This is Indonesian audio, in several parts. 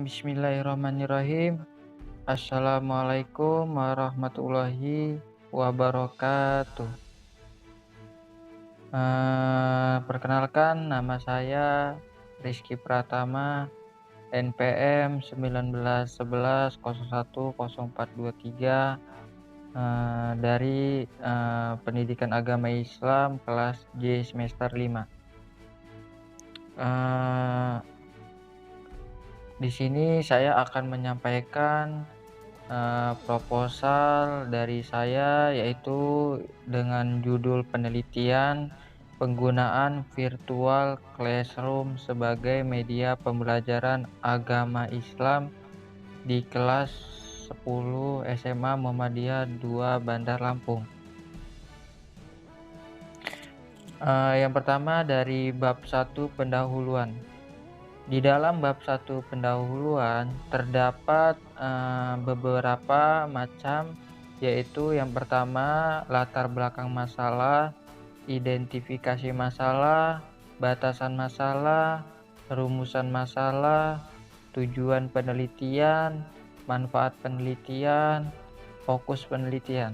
Bismillahirrahmanirrahim. Assalamualaikum warahmatullahi wabarakatuh. Perkenalkan, nama saya Rizky Pratama, NPM 1911010423, dari Pendidikan Agama Islam kelas J semester 5. Di sini saya akan menyampaikan proposal dari saya, yaitu dengan judul penelitian penggunaan virtual classroom sebagai media pembelajaran agama Islam di kelas 10 SMA Muhammadiyah 2 Bandar Lampung. Yang pertama dari bab 1 pendahuluan. Di dalam bab 1 pendahuluan terdapat beberapa macam, yaitu yang pertama latar belakang masalah, identifikasi masalah, batasan masalah, rumusan masalah, tujuan penelitian, manfaat penelitian, fokus penelitian.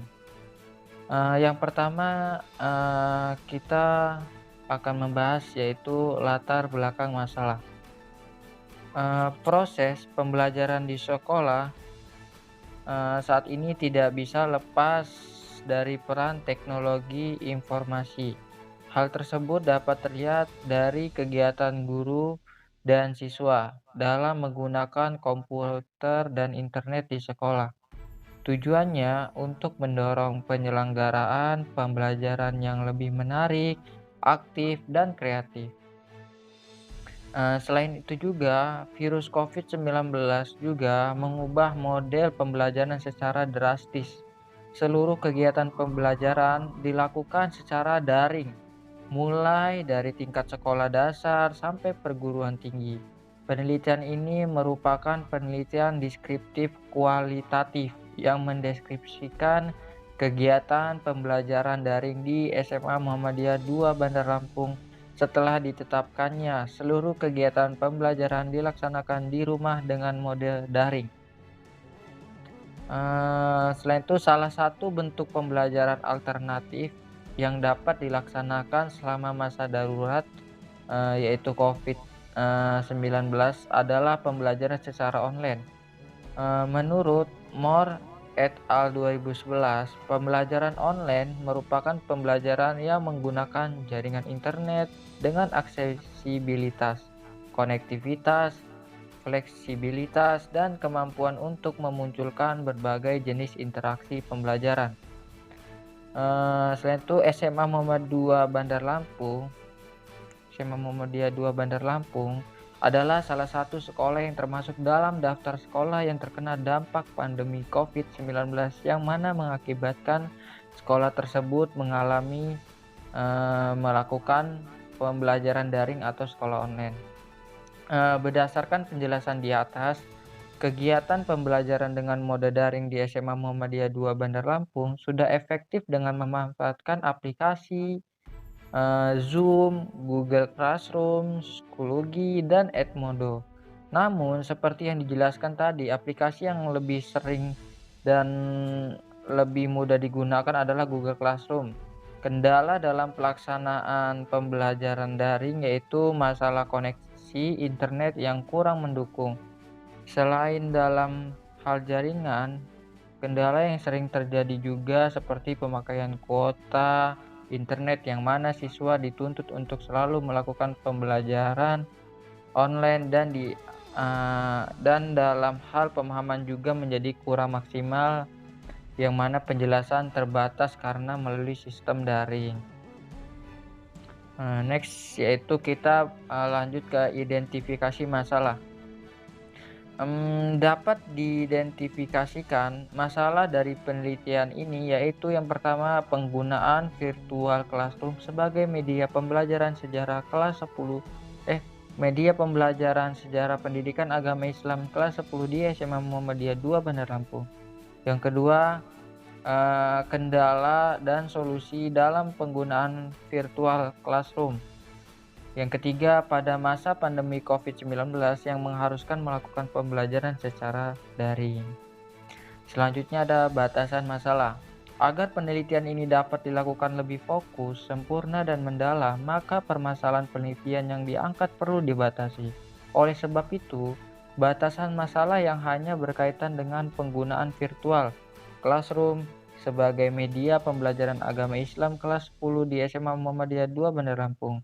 Yang pertama kita akan membahas yaitu latar belakang masalah. Proses pembelajaran di sekolah saat ini tidak bisa lepas dari peran teknologi informasi. Hal tersebut dapat terlihat dari kegiatan guru dan siswa dalam menggunakan komputer dan internet di sekolah. Tujuannya untuk mendorong penyelenggaraan pembelajaran yang lebih menarik, aktif, dan kreatif. Selain itu juga, virus COVID-19 juga mengubah model pembelajaran secara drastis. Seluruh kegiatan pembelajaran dilakukan secara daring, mulai dari tingkat sekolah dasar sampai perguruan tinggi. Penelitian ini merupakan penelitian deskriptif kualitatif yang mendeskripsikan kegiatan pembelajaran daring di SMA Muhammadiyah 2 Bandar Lampung. Setelah ditetapkannya, seluruh kegiatan pembelajaran dilaksanakan di rumah dengan model daring. Selain itu, salah satu bentuk pembelajaran alternatif yang dapat dilaksanakan selama masa darurat, yaitu COVID-19 adalah pembelajaran secara online. Menurut Moore et al. 2011, pembelajaran online merupakan pembelajaran yang menggunakan jaringan internet dengan aksesibilitas, konektivitas, fleksibilitas, dan kemampuan untuk memunculkan berbagai jenis interaksi pembelajaran. Selain itu, SMA Muhammadiyah 2 Bandar Lampung adalah salah satu sekolah yang termasuk dalam daftar sekolah yang terkena dampak pandemi COVID-19, yang mana mengakibatkan sekolah tersebut mengalami melakukan pembelajaran daring atau sekolah online. Berdasarkan penjelasan di atas, kegiatan pembelajaran dengan mode daring di SMA Muhammadiyah 2 Bandar Lampung sudah efektif dengan memanfaatkan aplikasi Zoom, Google Classroom, Schoology, dan Edmodo. Namun, seperti yang dijelaskan tadi, aplikasi yang lebih sering dan lebih mudah digunakan adalah Google Classroom. Kendala dalam pelaksanaan pembelajaran daring yaitu masalah koneksi internet yang kurang mendukung. Selain dalam hal jaringan, kendala yang sering terjadi juga seperti pemakaian kuota internet, yang mana siswa dituntut untuk selalu melakukan pembelajaran online dan dalam hal pemahaman juga menjadi kurang maksimal, yang mana penjelasan terbatas karena melalui sistem daring. Next, yaitu kita lanjut ke identifikasi masalah. Dapat diidentifikasikan masalah dari penelitian ini, yaitu yang pertama, penggunaan virtual classroom sebagai media pembelajaran sejarah media pembelajaran sejarah pendidikan agama Islam kelas 10 di SMA Muhammadiyah 2 Bandar Lampung. Yang kedua, kendala dan solusi dalam penggunaan virtual classroom. Yang ketiga, pada masa pandemi COVID-19 yang mengharuskan melakukan pembelajaran secara daring. Selanjutnya ada batasan masalah. Agar penelitian ini dapat dilakukan lebih fokus, sempurna, dan mendalam, maka permasalahan penelitian yang diangkat perlu dibatasi. Oleh sebab itu, batasan masalah yang hanya berkaitan dengan penggunaan virtual classroom sebagai media pembelajaran agama Islam kelas 10 di SMA Muhammadiyah 2 Bandar Lampung.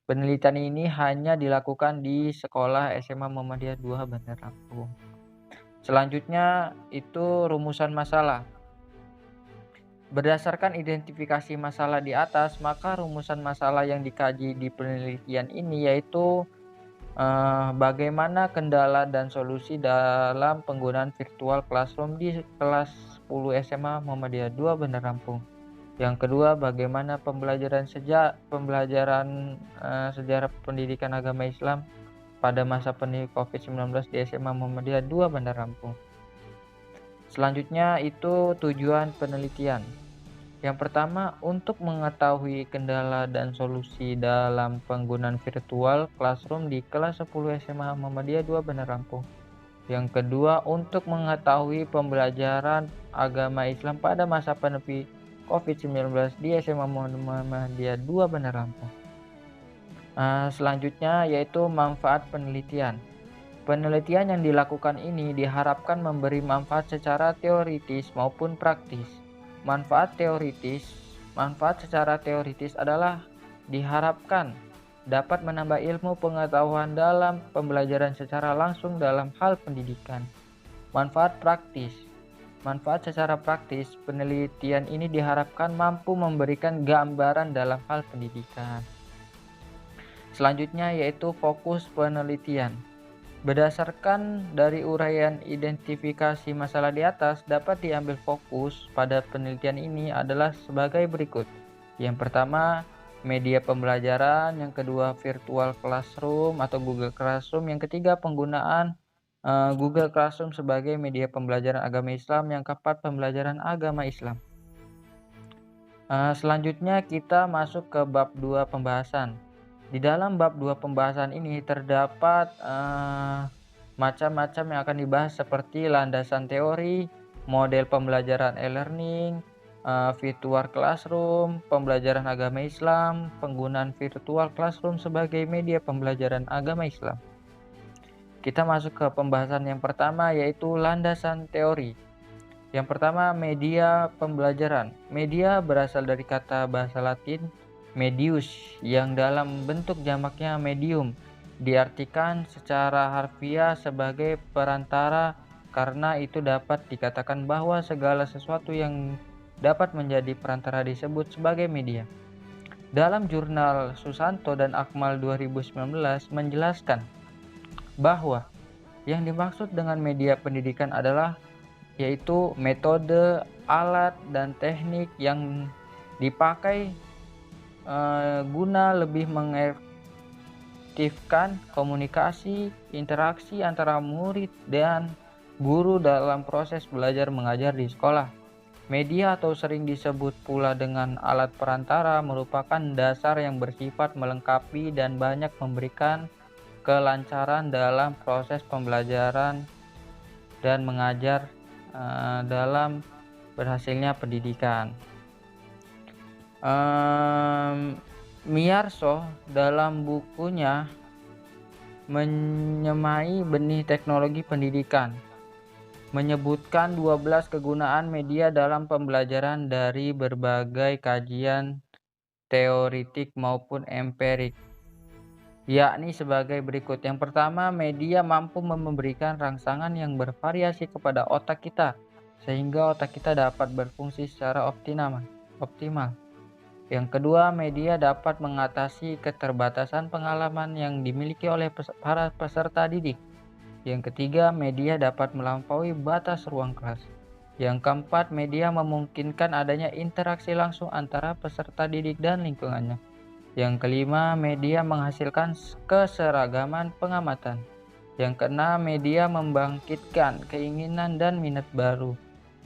Penelitian ini hanya dilakukan di sekolah SMA Muhammadiyah 2 Bandar Lampung. Selanjutnya itu rumusan masalah. Berdasarkan identifikasi masalah di atas, maka rumusan masalah yang dikaji di penelitian ini yaitu bagaimana kendala dan solusi dalam penggunaan virtual classroom di kelas 10 SMA Muhammadiyah 2 Bandar Lampung. Yang kedua, bagaimana pembelajaran sejarah pendidikan agama Islam pada masa pandemi COVID-19 di SMA Muhammadiyah 2 Bandar Lampung. Selanjutnya itu tujuan penelitian. Yang pertama, untuk mengetahui kendala dan solusi dalam penggunaan virtual classroom di kelas 10 SMA Muhammadiyah 2 Bandar Lampung. Yang kedua, untuk mengetahui pembelajaran agama Islam pada masa pandemi COVID-19 di SMA Muhammadiyah 2 Bandar Lampung. Selanjutnya yaitu manfaat penelitian. Penelitian yang dilakukan ini diharapkan memberi manfaat secara teoritis maupun praktis. Manfaat secara teoritis adalah diharapkan dapat menambah ilmu pengetahuan dalam pembelajaran secara langsung dalam hal pendidikan. Manfaat secara praktis, penelitian ini diharapkan mampu memberikan gambaran dalam hal pendidikan. Selanjutnya yaitu fokus penelitian. Berdasarkan dari uraian identifikasi masalah di atas, dapat diambil fokus pada penelitian ini adalah sebagai berikut. Yang pertama, media pembelajaran. Yang kedua, virtual classroom atau Google Classroom. Yang ketiga, penggunaan Google Classroom sebagai media pembelajaran agama Islam. Yang keempat, pembelajaran agama Islam. Selanjutnya kita masuk ke bab 2 pembahasan. Di dalam bab 2 pembahasan ini terdapat macam-macam yang akan dibahas seperti landasan teori, model pembelajaran e-learning, virtual classroom, pembelajaran agama Islam, penggunaan virtual classroom sebagai media pembelajaran agama Islam. Kita masuk ke pembahasan yang pertama yaitu landasan teori. Yang pertama, media pembelajaran. Media berasal dari kata bahasa Latin medius yang dalam bentuk jamaknya medium, diartikan secara harfiah sebagai perantara karena itu dapat dikatakan bahwa segala sesuatu yang dapat menjadi perantara disebut sebagai media. Dalam jurnal Susanto dan Akmal 2019 menjelaskan bahwa yang dimaksud dengan media pendidikan adalah yaitu metode, alat, dan teknik yang dipakai guna lebih mengefektifkan komunikasi, interaksi antara murid dan guru dalam proses belajar mengajar di sekolah. Media atau sering disebut pula dengan alat perantara merupakan dasar yang bersifat melengkapi dan banyak memberikan kelancaran dalam proses pembelajaran dan mengajar dalam berhasilnya pendidikan. Miyarso dalam bukunya Menyemai Benih Teknologi Pendidikan menyebutkan 12 kegunaan media dalam pembelajaran dari berbagai kajian teoritik maupun empirik, yakni sebagai berikut. Yang pertama, media mampu memberikan rangsangan yang bervariasi kepada otak kita sehingga otak kita dapat berfungsi secara optimal. Yang kedua, media dapat mengatasi keterbatasan pengalaman yang dimiliki oleh para peserta didik. Yang ketiga, media dapat melampaui batas ruang kelas. Yang keempat, media memungkinkan adanya interaksi langsung antara peserta didik dan lingkungannya. Yang kelima, media menghasilkan keseragaman pengamatan. Yang keenam, media membangkitkan keinginan dan minat baru.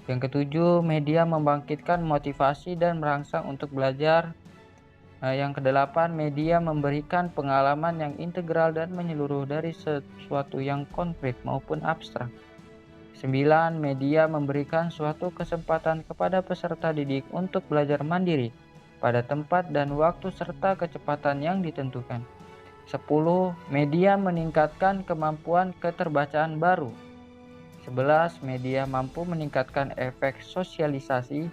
Yang ketujuh, media membangkitkan motivasi dan merangsang untuk belajar. Yang kedelapan, media memberikan pengalaman yang integral dan menyeluruh dari sesuatu yang konkret maupun abstrak. 9. Media memberikan suatu kesempatan kepada peserta didik untuk belajar mandiri pada tempat dan waktu serta kecepatan yang ditentukan. 10. Media meningkatkan kemampuan keterbacaan baru. 11. Media mampu meningkatkan efek sosialisasi.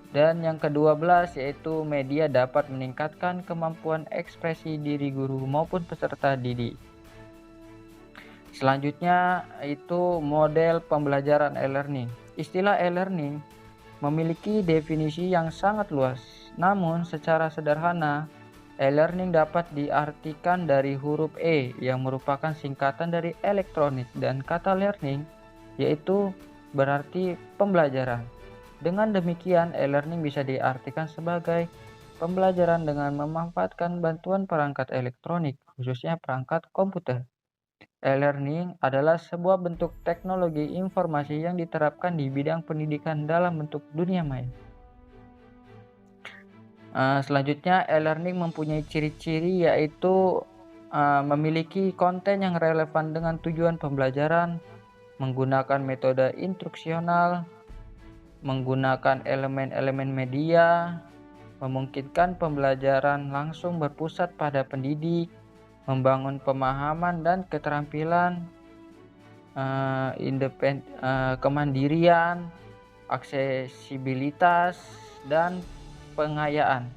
Dan yang ke-12 yaitu media dapat meningkatkan kemampuan ekspresi diri guru maupun peserta didik. Selanjutnya itu model pembelajaran e-learning. Istilah e-learning memiliki definisi yang sangat luas. Namun secara sederhana, e-learning dapat diartikan dari huruf E yang merupakan singkatan dari elektronik dan kata learning yaitu berarti pembelajaran. Dengan demikian, e-learning bisa diartikan sebagai pembelajaran dengan memanfaatkan bantuan perangkat elektronik, khususnya perangkat komputer. E-learning adalah sebuah bentuk teknologi informasi yang diterapkan di bidang pendidikan dalam bentuk dunia maya. Selanjutnya, e-learning mempunyai ciri-ciri yaitu memiliki konten yang relevan dengan tujuan pembelajaran, menggunakan metode instruksional, menggunakan elemen-elemen media, memungkinkan pembelajaran langsung berpusat pada pendidik, membangun pemahaman dan keterampilan, kemandirian, aksesibilitas, dan pengayaan.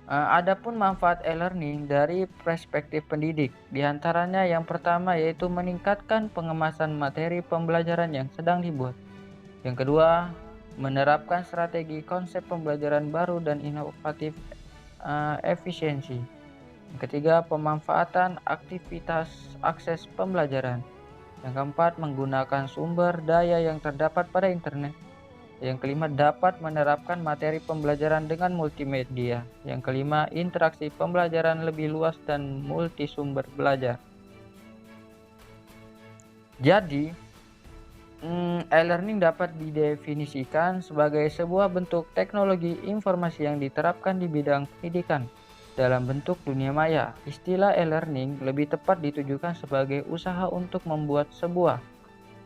Adapun manfaat e-learning dari perspektif pendidik, diantaranya yang pertama yaitu meningkatkan pengemasan materi pembelajaran yang sedang dibuat. Yang kedua, menerapkan strategi konsep pembelajaran baru dan inovatif efisiensi. Yang ketiga, pemanfaatan aktivitas akses pembelajaran. Yang keempat, menggunakan sumber daya yang terdapat pada internet. Yang kelima, dapat menerapkan materi pembelajaran dengan multimedia. Yang kelima, interaksi pembelajaran lebih luas dan multisumber belajar. Jadi, e-learning dapat didefinisikan sebagai sebuah bentuk teknologi informasi yang diterapkan di bidang pendidikan dalam bentuk dunia maya. Istilah e-learning lebih tepat ditujukan sebagai usaha untuk membuat sebuah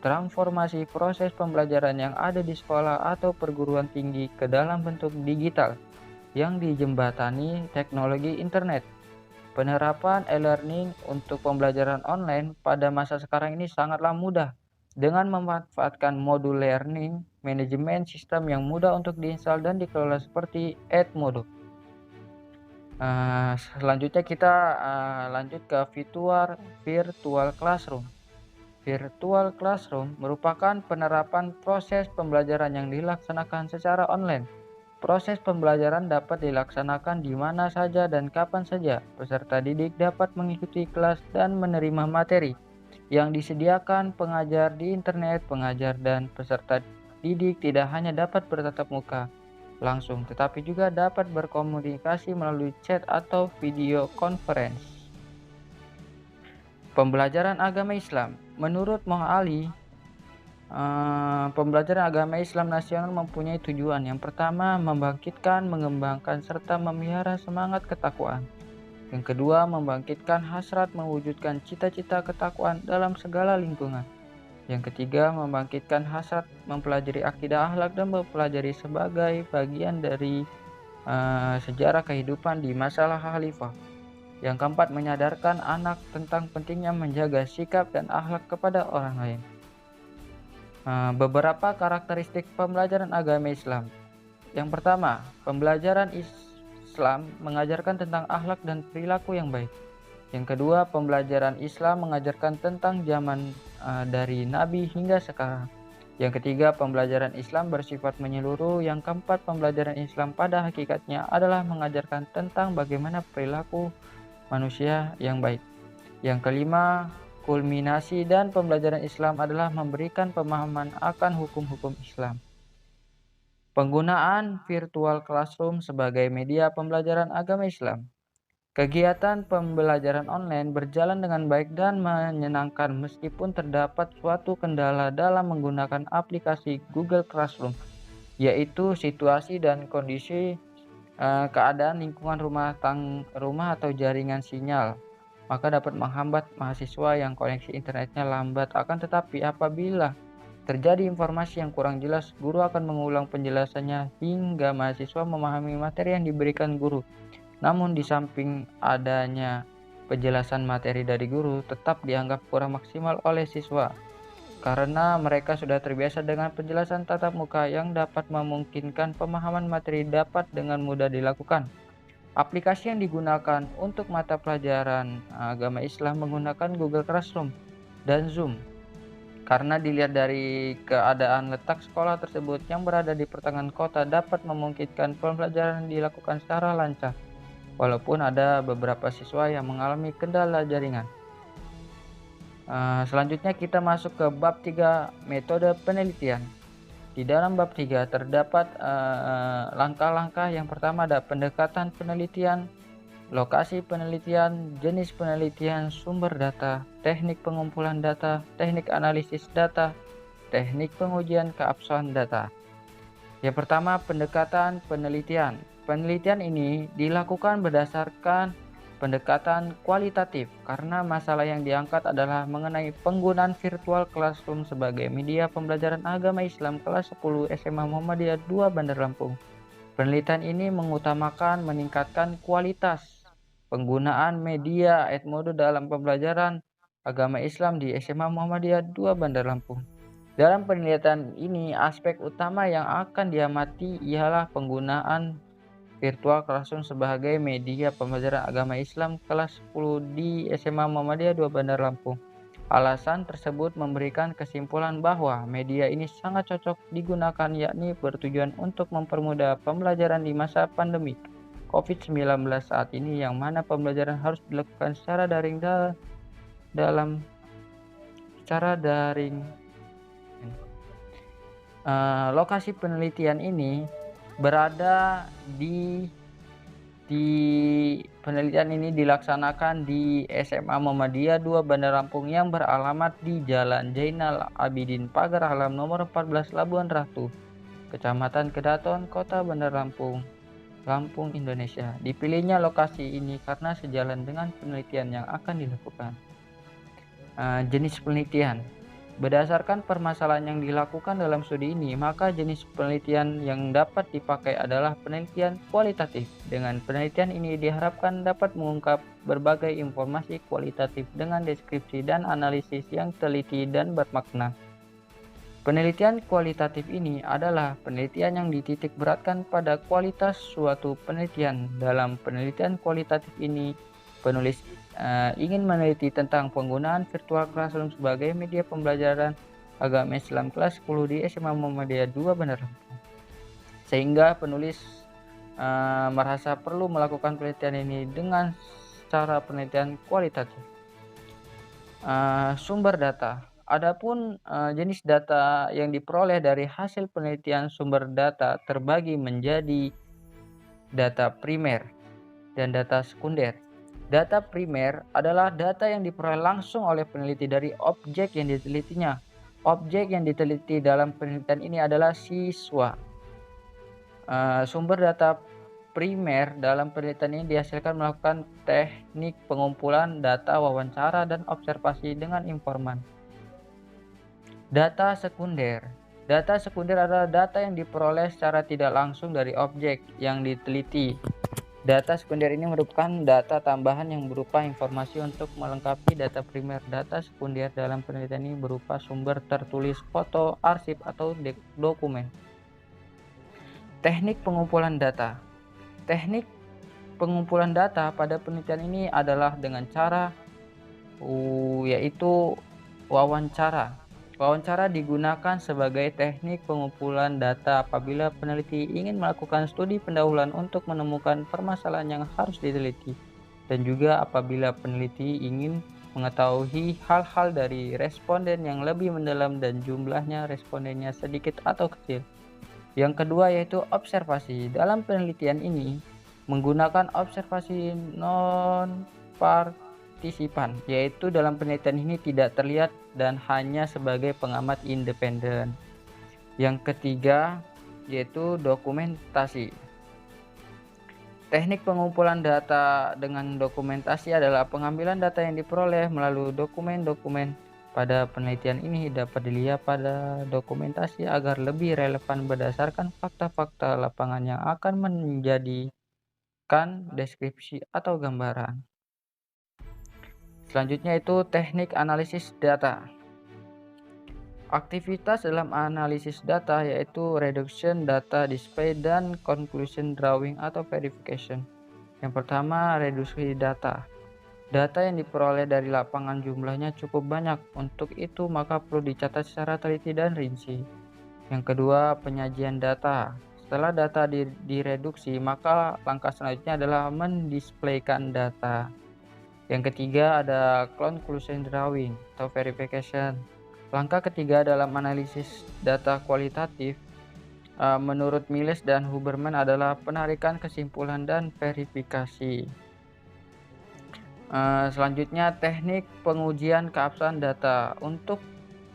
transformasi proses pembelajaran yang ada di sekolah atau perguruan tinggi ke dalam bentuk digital yang dijembatani teknologi internet. Penerapan e-learning untuk pembelajaran online pada masa sekarang ini sangatlah mudah dengan memanfaatkan modul learning manajemen sistem yang mudah untuk diinstal dan dikelola seperti Edmodo. Selanjutnya kita lanjut ke virtual classroom. Virtual classroom merupakan penerapan proses pembelajaran yang dilaksanakan secara online. Proses pembelajaran dapat dilaksanakan di mana saja dan kapan saja. Peserta didik dapat mengikuti kelas dan menerima materi yang disediakan pengajar di internet. Pengajar dan peserta didik tidak hanya dapat bertatap muka langsung, tetapi juga dapat berkomunikasi melalui chat atau video conference. Pembelajaran agama Islam. Menurut Moh Ali, pembelajaran agama Islam nasional mempunyai tujuan. Yang pertama, membangkitkan, mengembangkan, serta memelihara semangat ketakwaan. Yang kedua, membangkitkan hasrat mewujudkan cita-cita ketakwaan dalam segala lingkungan. Yang ketiga, membangkitkan hasrat mempelajari akidah akhlak dan mempelajari sebagai bagian dari sejarah kehidupan di masalah khalifah. Yang keempat, menyadarkan anak tentang pentingnya menjaga sikap dan akhlak kepada orang lain. Beberapa karakteristik pembelajaran agama Islam. Yang pertama, pembelajaran Islam mengajarkan tentang akhlak dan perilaku yang baik. Yang kedua, pembelajaran Islam mengajarkan tentang zaman dari Nabi hingga sekarang. Yang ketiga, pembelajaran Islam bersifat menyeluruh. Yang keempat, pembelajaran Islam pada hakikatnya adalah mengajarkan tentang bagaimana perilaku manusia yang baik. Yang kelima, kulminasi dan pembelajaran Islam adalah memberikan pemahaman akan hukum-hukum Islam. Penggunaan virtual classroom sebagai media pembelajaran agama Islam. Kegiatan pembelajaran online berjalan dengan baik dan menyenangkan meskipun terdapat suatu kendala dalam menggunakan aplikasi Google Classroom, yaitu situasi dan kondisi keadaan lingkungan rumah atau jaringan sinyal, maka dapat menghambat mahasiswa yang koneksi internetnya lambat. Akan tetapi apabila terjadi informasi yang kurang jelas, guru akan mengulang penjelasannya hingga mahasiswa memahami materi yang diberikan guru. Namun di samping adanya penjelasan materi dari guru tetap dianggap kurang maksimal oleh siswa, karena mereka sudah terbiasa dengan penjelasan tatap muka yang dapat memungkinkan pemahaman materi dapat dengan mudah dilakukan. Aplikasi yang digunakan untuk mata pelajaran agama Islam menggunakan Google Classroom dan Zoom. Karena dilihat dari keadaan letak sekolah tersebut yang berada di pertengahan kota dapat memungkinkan pembelajaran dilakukan secara lancar, walaupun ada beberapa siswa yang mengalami kendala jaringan. Selanjutnya kita masuk ke bab 3, metode penelitian. Di dalam bab 3 terdapat langkah-langkah. Yang pertama ada pendekatan penelitian, lokasi penelitian, jenis penelitian, sumber data, teknik pengumpulan data, teknik analisis data, teknik pengujian keabsahan data. Yang pertama, pendekatan penelitian. Penelitian ini dilakukan berdasarkan pendekatan kualitatif karena masalah yang diangkat adalah mengenai penggunaan virtual classroom sebagai media pembelajaran agama Islam kelas 10 SMA Muhammadiyah 2 Bandar Lampung. Penelitian ini mengutamakan meningkatkan kualitas penggunaan media Edmodo dalam pembelajaran agama Islam di SMA Muhammadiyah 2 Bandar Lampung. Dalam penelitian ini, aspek utama yang akan diamati ialah penggunaan virtual classroom sebagai media pembelajaran agama Islam kelas 10 di SMA Muhammadiyah 2 Bandar Lampung. Alasan tersebut memberikan kesimpulan bahwa media ini sangat cocok digunakan, yakni bertujuan untuk mempermudah pembelajaran di masa pandemi COVID-19 saat ini, yang mana pembelajaran harus dilakukan secara daring lokasi penelitian ini berada di penelitian ini dilaksanakan di SMA Muhammadiyah 2 Bandar Lampung yang beralamat di Jalan Zainal Abidin Pagar Alam nomor 14 Labuan Ratu, Kecamatan Kedaton, Kota Bandar Lampung, Lampung, Indonesia. Dipilihnya lokasi ini karena sejalan dengan penelitian yang akan dilakukan. Jenis penelitian. Berdasarkan permasalahan yang dilakukan dalam studi ini, maka jenis penelitian yang dapat dipakai adalah penelitian kualitatif. Dengan penelitian ini diharapkan dapat mengungkap berbagai informasi kualitatif dengan deskripsi dan analisis yang teliti dan bermakna. Penelitian kualitatif ini adalah penelitian yang dititik beratkan pada kualitas suatu penelitian. Dalam penelitian kualitatif ini, penulis ingin meneliti tentang penggunaan virtual classroom sebagai media pembelajaran agama Islam kelas 10 di SMA Muhammadiyah 2 Bandar Lampung. Sehingga penulis merasa perlu melakukan penelitian ini dengan cara penelitian kualitatif. Sumber data. Adapun jenis data yang diperoleh dari hasil penelitian, sumber data terbagi menjadi data primer dan data sekunder. Data primer adalah data yang diperoleh langsung oleh peneliti dari objek yang ditelitinya. Objek yang diteliti dalam penelitian ini adalah siswa. Sumber data primer dalam penelitian ini dihasilkan melakukan teknik pengumpulan data, wawancara, dan observasi dengan informan. Data sekunder. Data sekunder adalah data yang diperoleh secara tidak langsung dari objek yang diteliti. Data sekunder ini merupakan data tambahan yang berupa informasi untuk melengkapi data primer. Data sekunder dalam penelitian ini berupa sumber tertulis, foto, arsip, atau dokumen. Teknik pengumpulan data. Teknik pengumpulan data pada penelitian ini adalah dengan cara yaitu wawancara. Wawancara digunakan sebagai teknik pengumpulan data apabila peneliti ingin melakukan studi pendahuluan untuk menemukan permasalahan yang harus diteliti, dan juga apabila peneliti ingin mengetahui hal-hal dari responden yang lebih mendalam dan jumlahnya respondennya sedikit atau kecil. Yang kedua yaitu observasi. Dalam penelitian ini menggunakan observasi non-partisipan, yaitu dalam penelitian ini tidak terlihat dan hanya sebagai pengamat independen. Yang ketiga yaitu dokumentasi. Teknik pengumpulan data dengan dokumentasi adalah pengambilan data yang diperoleh melalui dokumen-dokumen. Pada penelitian ini dapat dilihat pada dokumentasi agar lebih relevan berdasarkan fakta-fakta lapangan yang akan menjadikan deskripsi atau gambaran. Selanjutnya itu teknik analisis data. Aktivitas dalam analisis data yaitu reduction data display dan conclusion drawing atau verification. Yang pertama, reduksi data. Data yang diperoleh dari lapangan jumlahnya cukup banyak, untuk itu maka perlu dicatat secara teliti dan rinci. Yang kedua, penyajian data. Setelah data direduksi, maka langkah selanjutnya adalah mendisplaykan data. Yang ketiga ada conclusion drawing atau verification. Langkah ketiga dalam analisis data kualitatif menurut Miles dan Huberman adalah penarikan kesimpulan dan verifikasi. Selanjutnya teknik pengujian keabsahan data. Untuk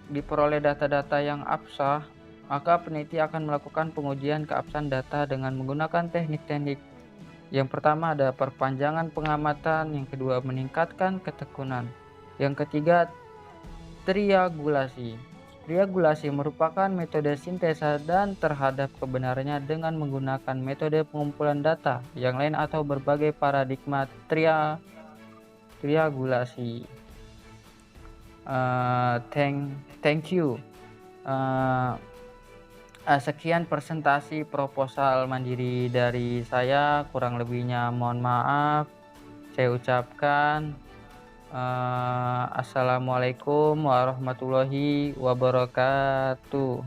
diperoleh data-data yang absah, maka peneliti akan melakukan pengujian keabsahan data dengan menggunakan teknik-teknik. Yang pertama ada perpanjangan pengamatan, yang kedua meningkatkan ketekunan, yang ketiga triangulasi. Triangulasi merupakan metode sintesa dan terhadap kebenarannya dengan menggunakan metode pengumpulan data yang lain atau berbagai paradigma triangulasi. Thank you. Sekian presentasi proposal mandiri dari saya, kurang lebihnya mohon maaf. Saya ucapkan assalamualaikum warahmatullahi wabarakatuh.